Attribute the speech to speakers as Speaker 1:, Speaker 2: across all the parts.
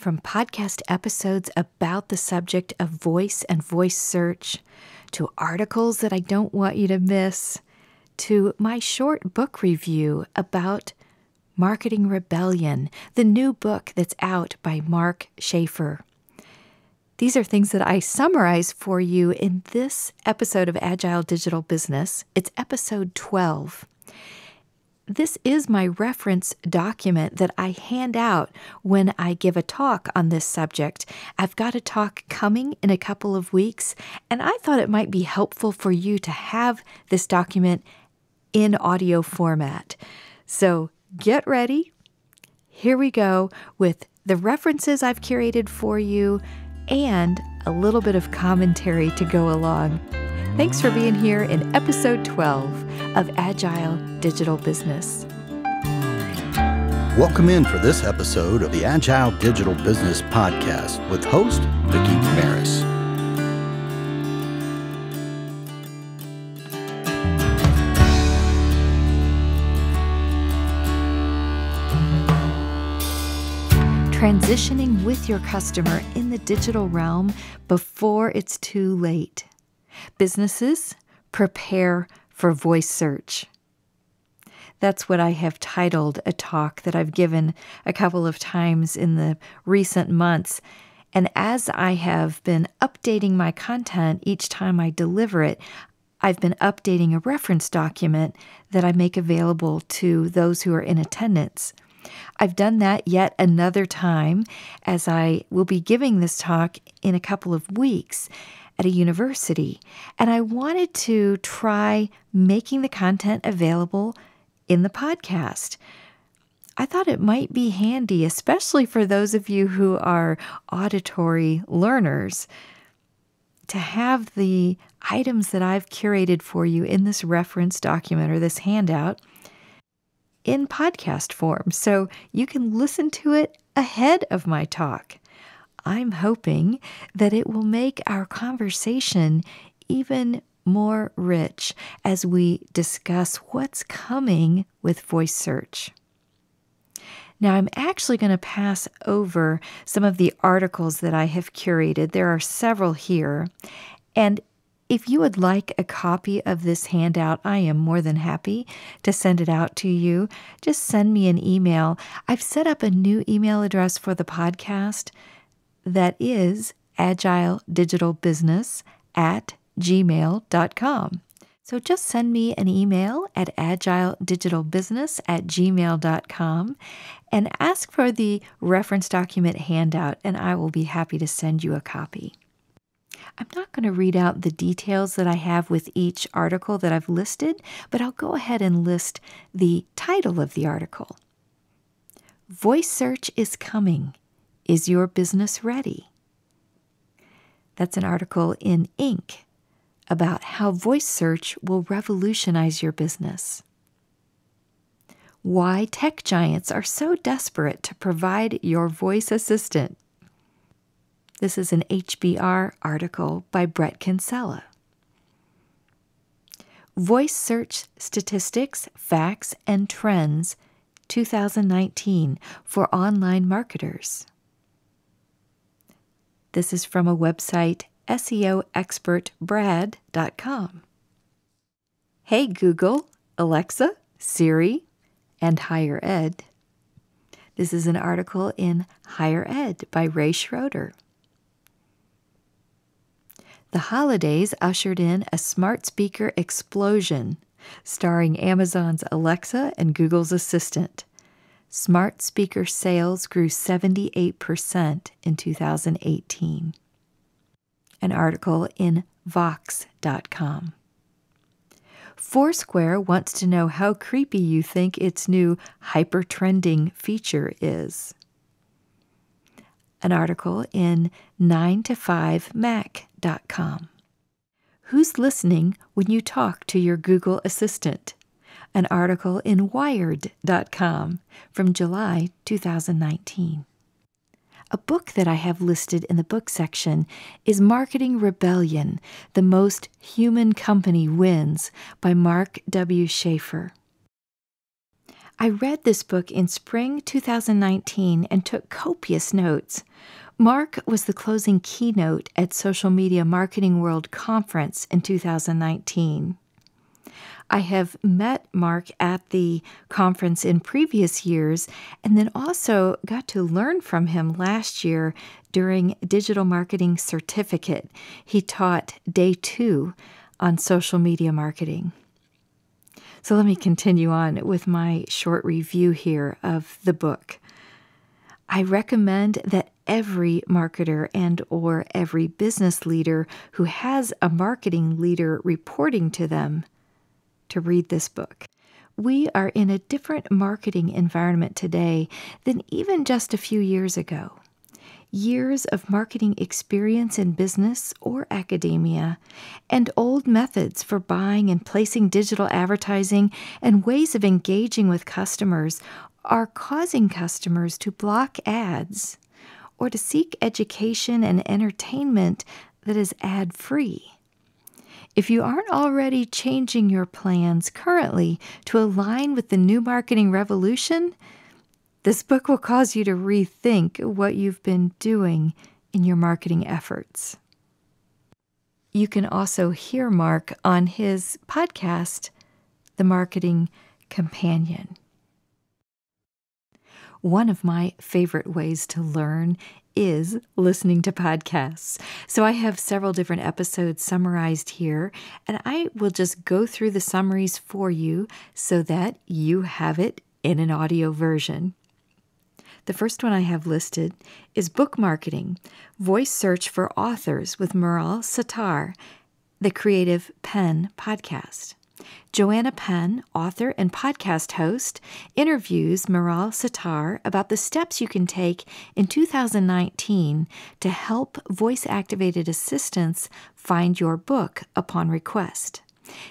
Speaker 1: From podcast episodes about the subject of voice and voice search, to articles that I don't want you to miss, to my short book review about Marketing Rebellion, the new book that's out by Schaefer. These are things that I summarize for you in this episode of Agile Digital Business. It's episode 12. This is my reference document that I hand out when I give a talk on this subject. I've got a talk coming in a couple of weeks, and I thought it might be helpful for you to have this document in audio format. So get ready. Here we go with the references I've curated for you and a little bit of commentary to go along. Thanks for being here in episode 12 of Agile Digital Business.
Speaker 2: Welcome in for this episode of the Agile Digital Business Podcast with host Vicki Maris.
Speaker 1: Transitioning with your customer in the digital realm before it's too late. Businesses, prepare for voice search. That's what I have titled a talk that I've given a couple of times in the recent months. And as I have been updating my content each time I deliver it, I've been updating a reference document that I make available to those who are in attendance. I've done that yet another time, as I will be giving this talk in a couple of weeks at a university, and I wanted to try making the content available in the podcast. I thought it might be handy, especially for those of you who are auditory learners, to have the items that I've curated for you in this reference document or this handout in podcast form, so you can listen to it ahead of my talk. I'm hoping that it will make our conversation even more rich as we discuss what's coming with voice search. Now, I'm actually going to pass over some of the articles that I have curated. There are several here, and if you would like a copy of this handout, I am more than happy to send it out to you. Just send me an email. I've set up a new email address for the podcast that is agiledigitalbusiness@gmail.com. So just send me an email at agiledigitalbusiness@gmail.com and ask for the reference document handout, and I will be happy to send you a copy. I'm not going to read out the details that I have with each article that I've listed, but I'll go ahead and list the title of the article. Voice search is coming. Is your business ready? That's an article in Inc. about how voice search will revolutionize your business. Why tech giants are so desperate to provide your voice assistant. This is an HBR article by Brett Kinsella. Voice Search Statistics, Facts, and Trends 2019 for Online Marketers. This is from a website, SEOexpertbrad.com. Hey Google, Alexa, Siri, and Higher Ed. This is an article in Higher Ed by Ray Schroeder. The holidays ushered in a smart speaker explosion, starring Amazon's Alexa and Google's Assistant. Smart speaker sales grew 78% in 2018. An article in Vox.com. Foursquare wants to know how creepy you think its new Hypertrending feature is. An article in 9to5mac.com. Who's listening when you talk to your Google Assistant? An article in Wired.com from July 2019. A book that I have listed in the book section is Marketing Rebellion, The Most Human Company Wins by Mark W. Schaefer. I read this book in spring 2019 and took copious notes. Mark was the closing keynote at Social Media Marketing World Conference in 2019. I have met Mark at the conference in previous years and then also got to learn from him last year during Digital Marketing Certificate. He taught day 2 on social media marketing. So let me continue on with my short review here of the book. I recommend that every marketer and or every business leader who has a marketing leader reporting to them to read this book. We are in a different marketing environment today than even just a few years ago. Years of marketing experience in business or academia, and old methods for buying and placing digital advertising and ways of engaging with customers are causing customers to block ads or to seek education and entertainment that is ad-free. If you aren't already changing your plans currently to align with the new marketing revolution, this book will cause you to rethink what you've been doing in your marketing efforts. You can also hear Mark on his podcast, The Marketing Companion. One of my favorite ways to learn is listening to podcasts. So I have several different episodes summarized here, and I will just go through the summaries for you so that you have it in an audio version. The first one I have listed is Book Marketing, Voice Search for Authors with Miral Sattar, the Creative Penn podcast. Joanna, Penn, author and podcast host, interviews Miral Sattar about the steps you can take in 2019 to help voice-activated assistants find your book upon request.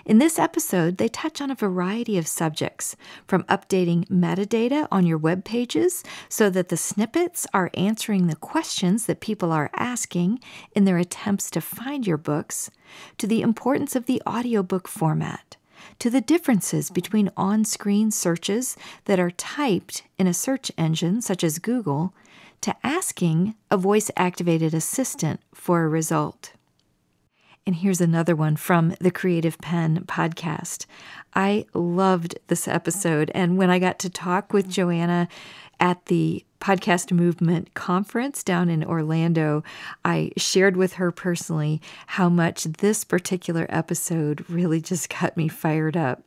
Speaker 1: In this episode, they touch on a variety of subjects, from updating metadata on your web pages so that the snippets are answering the questions that people are asking in their attempts to find your books, to the importance of the audiobook format, to the differences between on-screen searches that are typed in a search engine such as Google, to asking a voice-activated assistant for a result. And here's another one from the Creative Penn podcast. I loved this episode, and when I got to talk with Joanna at the Podcast Movement Conference down in Orlando, I shared with her personally how much this particular episode really just got me fired up.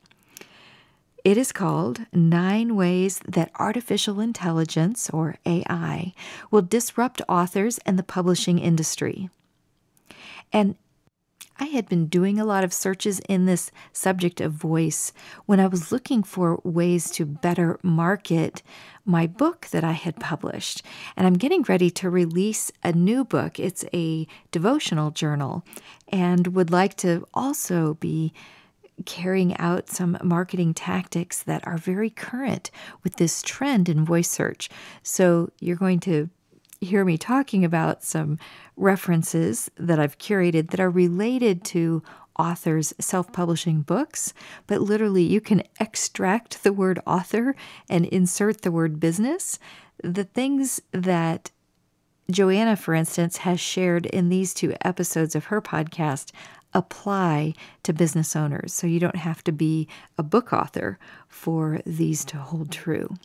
Speaker 1: It is called 9 Ways That Artificial Intelligence, or AI, Will Disrupt Authors and the Publishing Industry. And I had been doing a lot of searches in this subject of voice when I was looking for ways to better market my book that I had published. And I'm getting ready to release a new book. It's a devotional journal, and would like to also be carrying out some marketing tactics that are very current with this trend in voice search. So you're going to hear me talking about some references that I've curated that are related to authors self-publishing books, but literally you can extract the word author and insert the word business. The things that Joanna, for instance, has shared in these 2 episodes of her podcast apply to business owners, so you don't have to be a book author for these to hold true.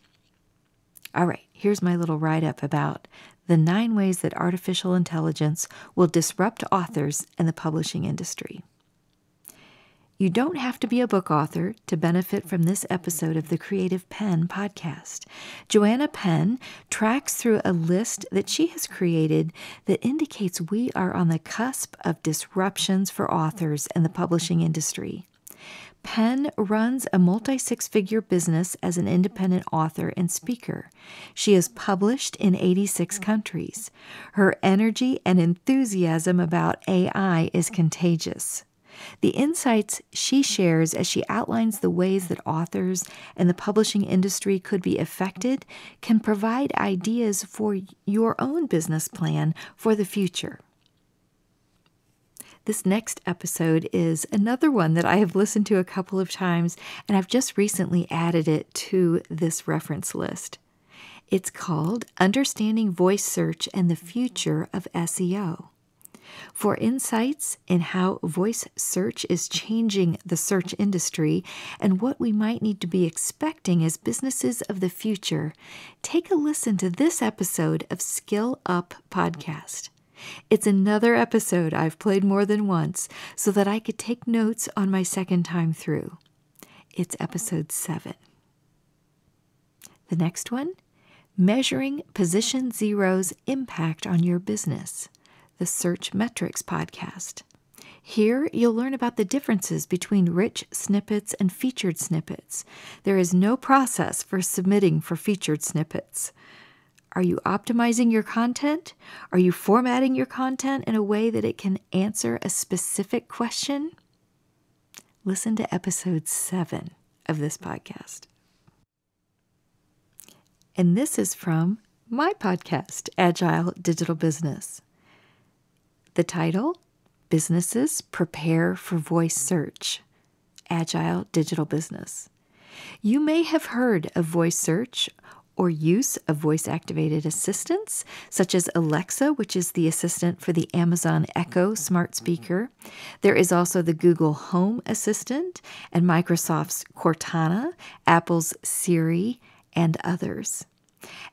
Speaker 1: All right, here's my little write-up about the 9 ways that artificial intelligence will disrupt authors and the publishing industry. You don't have to be a book author to benefit from this episode of the Creative Penn podcast. Joanna Penn tracks through a list that she has created that indicates we are on the cusp of disruptions for authors and the publishing industry. Penn runs a multi-6-figure business as an independent author and speaker. She is published in 86 countries. Her energy and enthusiasm about AI is contagious. The insights she shares as she outlines the ways that authors and the publishing industry could be affected can provide ideas for your own business plan for the future. This next episode is another one that I have listened to a couple of times, and I've just recently added it to this reference list. It's called Understanding Voice Search and the Future of SEO. For insights in how voice search is changing the search industry and what we might need to be expecting as businesses of the future, take a listen to this episode of Skill Up Podcast. It's another episode I've played more than once so that I could take notes on my second time through. It's episode 7. The next one, Measuring Position Zero's Impact on Your Business, the Search Metrics Podcast. Here, you'll learn about the differences between rich snippets and featured snippets. There is no process for submitting for featured snippets. Are you optimizing your content? Are you formatting your content in a way that it can answer a specific question? Listen to episode 7 of this podcast. And this is from my podcast, Agile Digital Business. The title, Businesses Prepare for Voice Search, Agile Digital Business. You may have heard of voice search or use of voice-activated assistants, such as Alexa, which is the assistant for the Amazon Echo smart speaker. There is also the Google Home Assistant and Microsoft's Cortana, Apple's Siri, and others.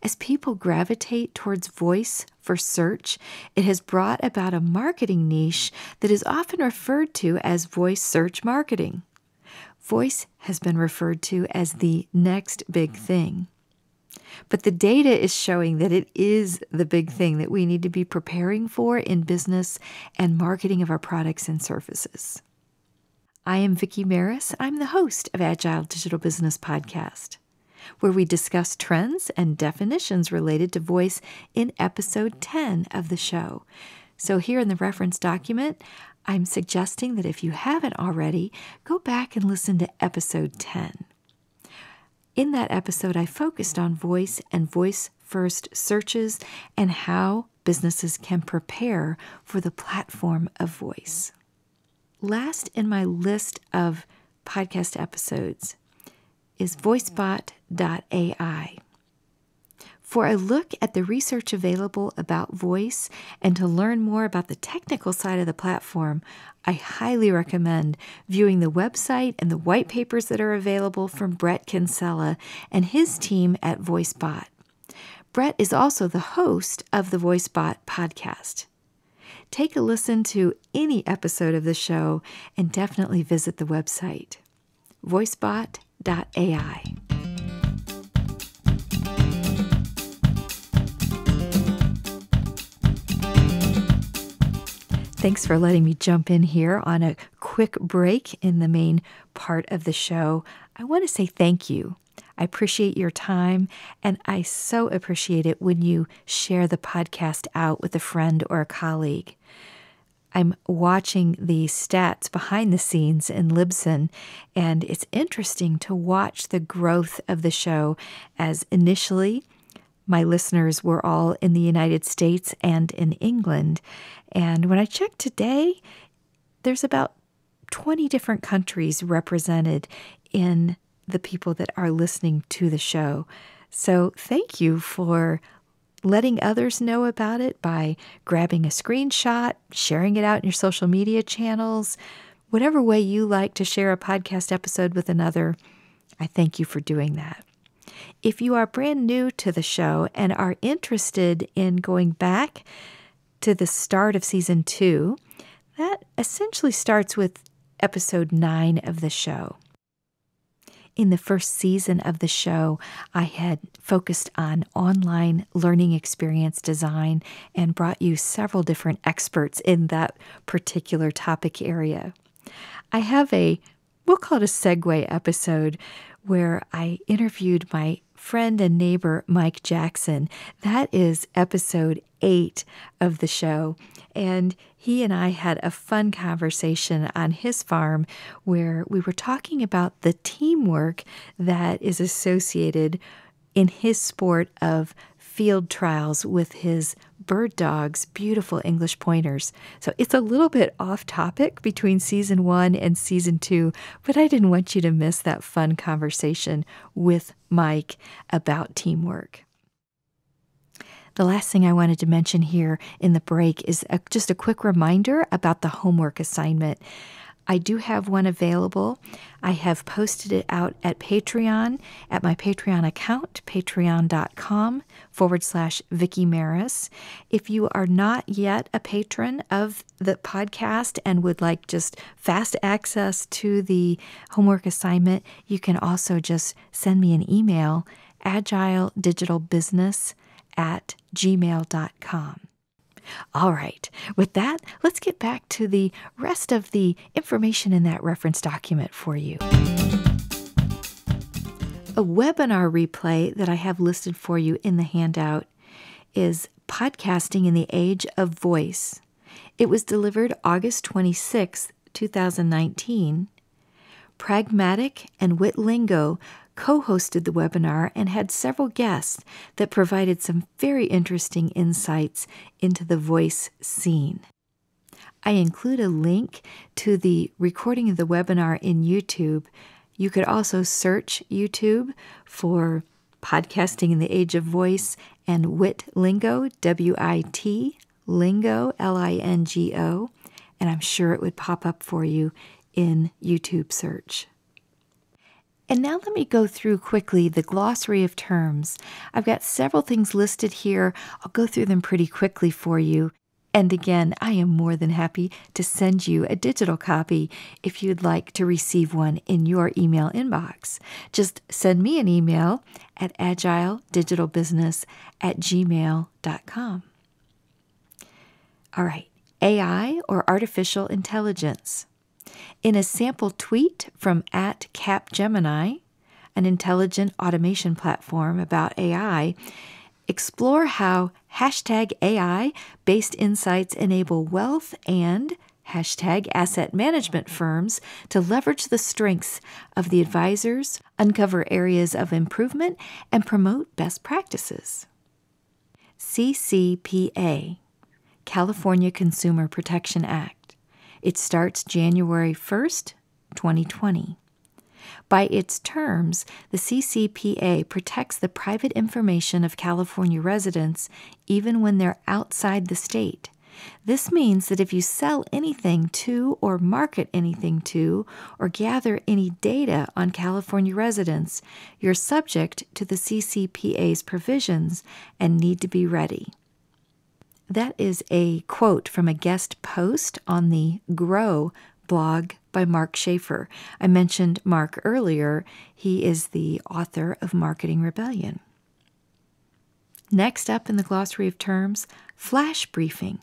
Speaker 1: As people gravitate towards voice for search, it has brought about a marketing niche that is often referred to as voice search marketing. Voice has been referred to as the next big thing. But the data is showing that it is the big thing that we need to be preparing for in business and marketing of our products and services. I am Vicki Maris. I'm the host of Agile Digital Business Podcast, where we discuss trends and definitions related to voice in episode 10 of the show. So here in the reference document, I'm suggesting that if you haven't already, go back and listen to episode 10. In that episode, I focused on voice and voice-first searches and how businesses can prepare for the platform of voice. Last in my list of podcast episodes is VoiceBot.ai. For a look at the research available about voice and to learn more about the technical side of the platform, I highly recommend viewing the website and the white papers that are available from Brett Kinsella and his team at VoiceBot. Brett is also the host of the VoiceBot podcast. Take a listen to any episode of the show and definitely visit the website, VoiceBot.ai. Thanks for letting me jump in here on a quick break in the main part of the show. I want to say thank you. I appreciate your time, and I so appreciate it when you share the podcast out with a friend or a colleague. I'm watching the stats behind the scenes in Libsyn, and it's interesting to watch the growth of the show as initially my listeners were all in the United States and in England. And when I checked today, there's about 20 different countries represented in the people that are listening to the show. So thank you for letting others know about it by grabbing a screenshot, sharing it out in your social media channels, whatever way you like to share a podcast episode with another. I thank you for doing that. If you are brand new to the show and are interested in going back to the start of season 2, that essentially starts with episode 9 of the show. In the first season of the show, I had focused on online learning experience design and brought you several different experts in that particular topic area. I have we'll call it a segue episode, where I interviewed my friend and neighbor, Mike Jackson. That is episode 8 of the show. And he and I had a fun conversation on his farm where we were talking about the teamwork that is associated in his sport of field trials with his bird dogs, beautiful English pointers. So it's a little bit off topic between season 1 and season 2, but I didn't want you to miss that fun conversation with Mike about teamwork. The last thing I wanted to mention here in the break is just a quick reminder about the homework assignment. I do have one available. I have posted it out at Patreon, at my Patreon account, patreon.com/Vicki Maris. If you are not yet a patron of the podcast and would like just fast access to the homework assignment, you can also just send me an email, agiledigitalbusiness@gmail.com. All right, with that, let's get back to the rest of the information in that reference document for you. A webinar replay that I have listed for you in the handout is Podcasting in the Age of Voice. It was delivered August 26, 2019. Pragmatic and Wit Lingo co-hosted the webinar and had several guests that provided some very interesting insights into the voice scene. I include a link to the recording of the webinar in YouTube. You could also search YouTube for Podcasting in the Age of Voice and Wit Lingo, W-I-T, Lingo, L-I-N-G-O, and I'm sure it would pop up for you in YouTube search. And now let me go through quickly the glossary of terms. I've got several things listed here. I'll go through them pretty quickly for you. And again, I am more than happy to send you a digital copy if you'd like to receive one in your email inbox. Just send me an email at agiledigitalbusiness@gmail.com. All right, AI or artificial intelligence. In a sample tweet from @Capgemini, an intelligent automation platform about AI, explore how #AI-based insights enable wealth and #asset management firms to leverage the strengths of the advisors, uncover areas of improvement, and promote best practices. CCPA, California Consumer Protection Act. It starts January 1st, 2020. By its terms, the CCPA protects the private information of California residents even when they're outside the state. This means that if you sell anything to or market anything to or gather any data on California residents, you're subject to the CCPA's provisions and need to be ready. That is a quote from a guest post on the Grow blog by Mark Schaefer. I mentioned Mark earlier. He is the author of Marketing Rebellion. Next up in the glossary of terms, flash briefing.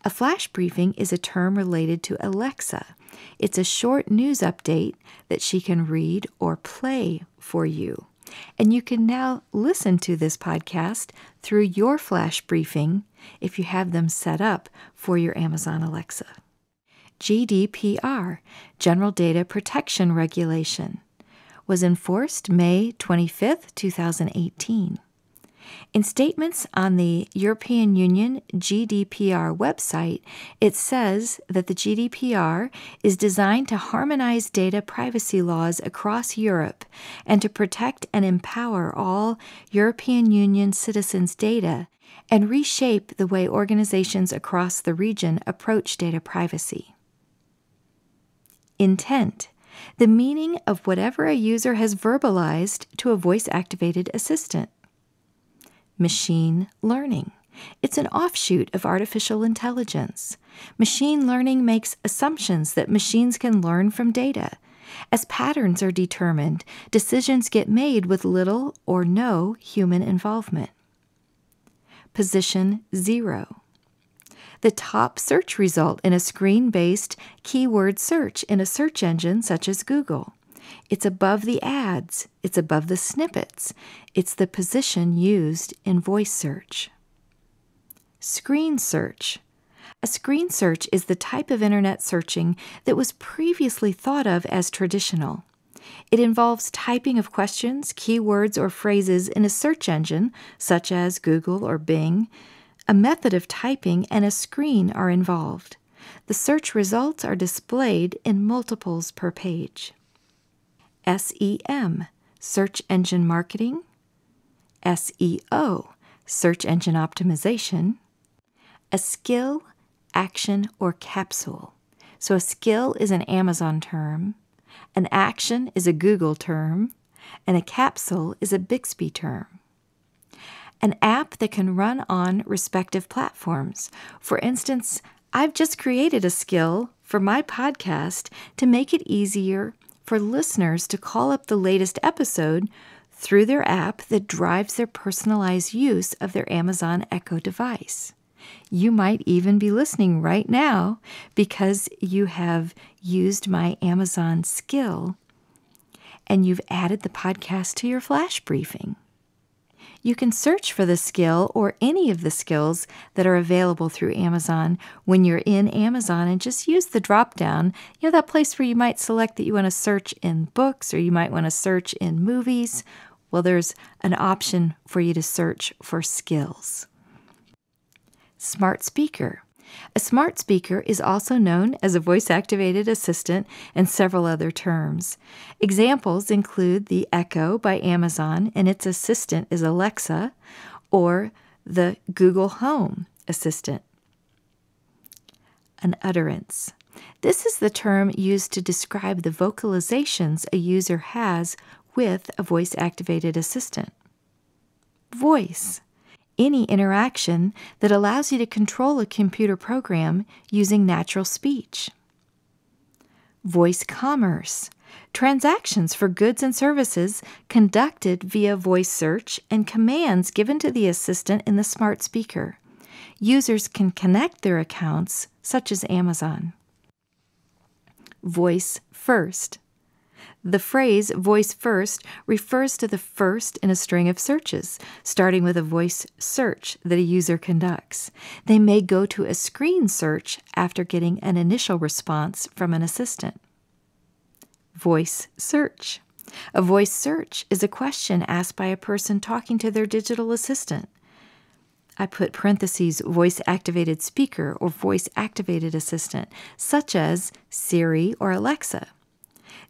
Speaker 1: A flash briefing is a term related to Alexa. It's a short news update that she can read or play for you. And you can now listen to this podcast through your flash briefing if you have them set up for your Amazon Alexa. GDPR, General Data Protection Regulation, was enforced May 25, 2018. In statements on the European Union GDPR website, it says that the GDPR is designed to harmonize data privacy laws across Europe and to protect and empower all European Union citizens' data and reshape the way organizations across the region approach data privacy. Intent, the meaning of whatever a user has verbalized to a voice-activated assistant. Machine learning. It's an offshoot of artificial intelligence. Machine learning makes assumptions that machines can learn from data. As patterns are determined, decisions get made with little or no human involvement. Position 0. The top search result in a screen-based keyword search in a search engine such as Google. It's above the ads. It's above the snippets. It's the position used in voice search. Screen search. A screen search is the type of internet searching that was previously thought of as traditional. It involves typing of questions, keywords, or phrases in a search engine, such as Google or Bing. A method of typing and a screen are involved. The search results are displayed in multiples per page. SEM, search engine marketing. SEO, search engine optimization. A skill, action, or capsule. So a skill is an Amazon term, an action is a Google term, and a capsule is a Bixby term. An app that can run on respective platforms. For instance, I've just created a skill for my podcast to make it easier for listeners to call up the latest episode through their app that drives their personalized use of their Amazon Echo device. You might even be listening right now because you have used my Amazon skill and you've added the podcast to your flash briefing. You can search for the skill or any of the skills that are available through Amazon when you're in Amazon and just use the drop-down, that place where you might select that you want to search in books or you might want to search in movies. Well, there's an option for you to search for skills. Smart speaker. A smart speaker is also known as a voice-activated assistant and several other terms. Examples include the Echo by Amazon and its assistant is Alexa, or the Google Home assistant. An utterance. This is the term used to describe the vocalizations a user has with a voice-activated assistant. Voice. Any interaction that allows you to control a computer program using natural speech. Voice commerce. Transactions for goods and services conducted via voice search and commands given to the assistant in the smart speaker. Users can connect their accounts, such as Amazon. Voice first. The phrase voice first refers to the first in a string of searches, starting with a voice search that a user conducts. They may go to a screen search after getting an initial response from an assistant. Voice search. A voice search is a question asked by a person talking to their digital assistant. I put parentheses voice-activated speaker or voice-activated assistant, such as Siri or Alexa.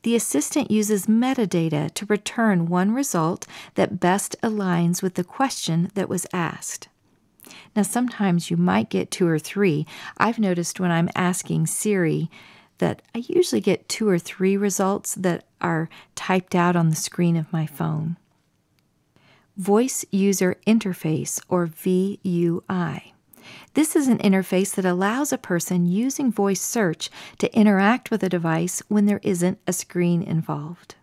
Speaker 1: The assistant uses metadata to return one result that best aligns with the question that was asked. Now, sometimes you might get 2 or 3. I've noticed when I'm asking Siri that I usually get 2 or 3 results that are typed out on the screen of my phone. Voice User Interface, or VUI. This is an interface that allows a person using voice search to interact with a device when there isn't a screen involved.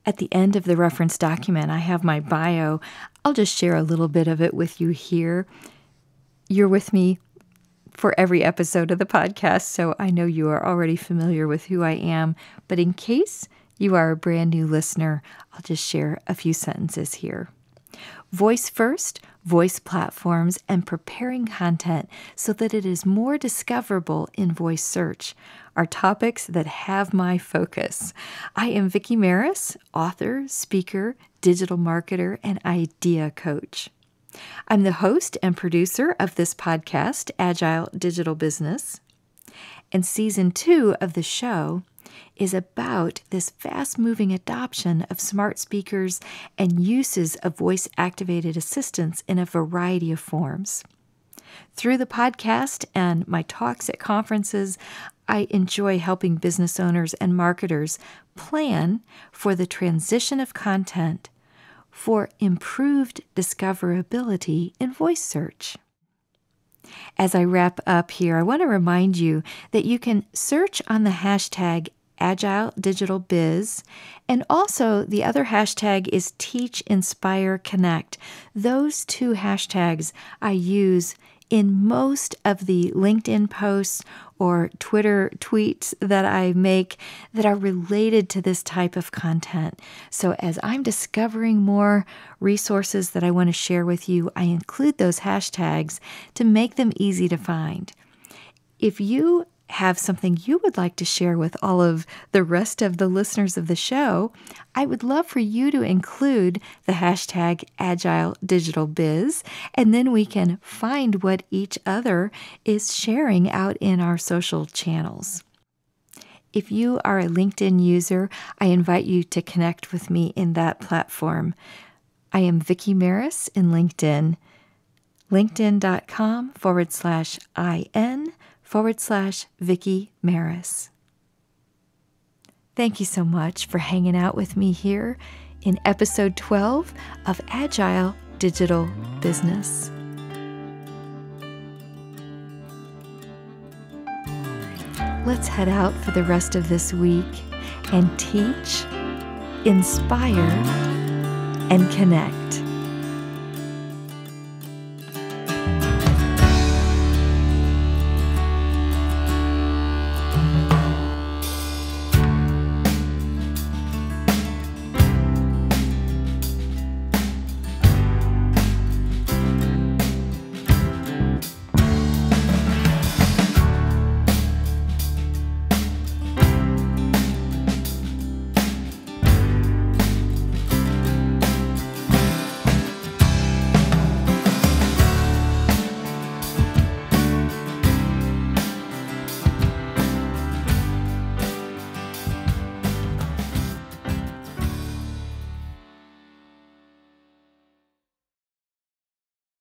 Speaker 1: At the end of the reference document, I have my bio. I'll just share a little bit of it with you here. You're with me for every episode of the podcast, so I know you are already familiar with who I am. But in case you are a brand new listener, I'll just share a few sentences here. Voice first, voice platforms, and preparing content so that it is more discoverable in voice search are topics that have my focus. I am Vicki Maris, author, speaker, digital marketer, and idea coach. I'm the host and producer of this podcast, Agile Digital Business. And Season 2 of the show is about this fast-moving adoption of smart speakers and uses of voice-activated assistants in a variety of forms. Through the podcast and my talks at conferences, I enjoy helping business owners and marketers plan for the transition of content for improved discoverability in voice search. As I wrap up here, I want to remind you that you can search on the hashtag Agile Digital Biz, and also the other hashtag is Teach, Inspire, Connect. Those 2 hashtags I use in most of the LinkedIn posts or Twitter tweets that I make that are related to this type of content. So as I'm discovering more resources that I want to share with you, I include those hashtags to make them easy to find. If you have something you would like to share with all of the rest of the listeners of the show, I would love for you to include the hashtag Agile Digital Biz, and then we can find what each other is sharing out in our social channels. If you are a LinkedIn user, I invite you to connect with me in that platform. I am Vicki Maris in LinkedIn, linkedin.com/in/Vicki Maris. Thank you so much for hanging out with me here in episode 12 of Agile Digital Business. Let's head out for the rest of this week and teach, inspire, and connect.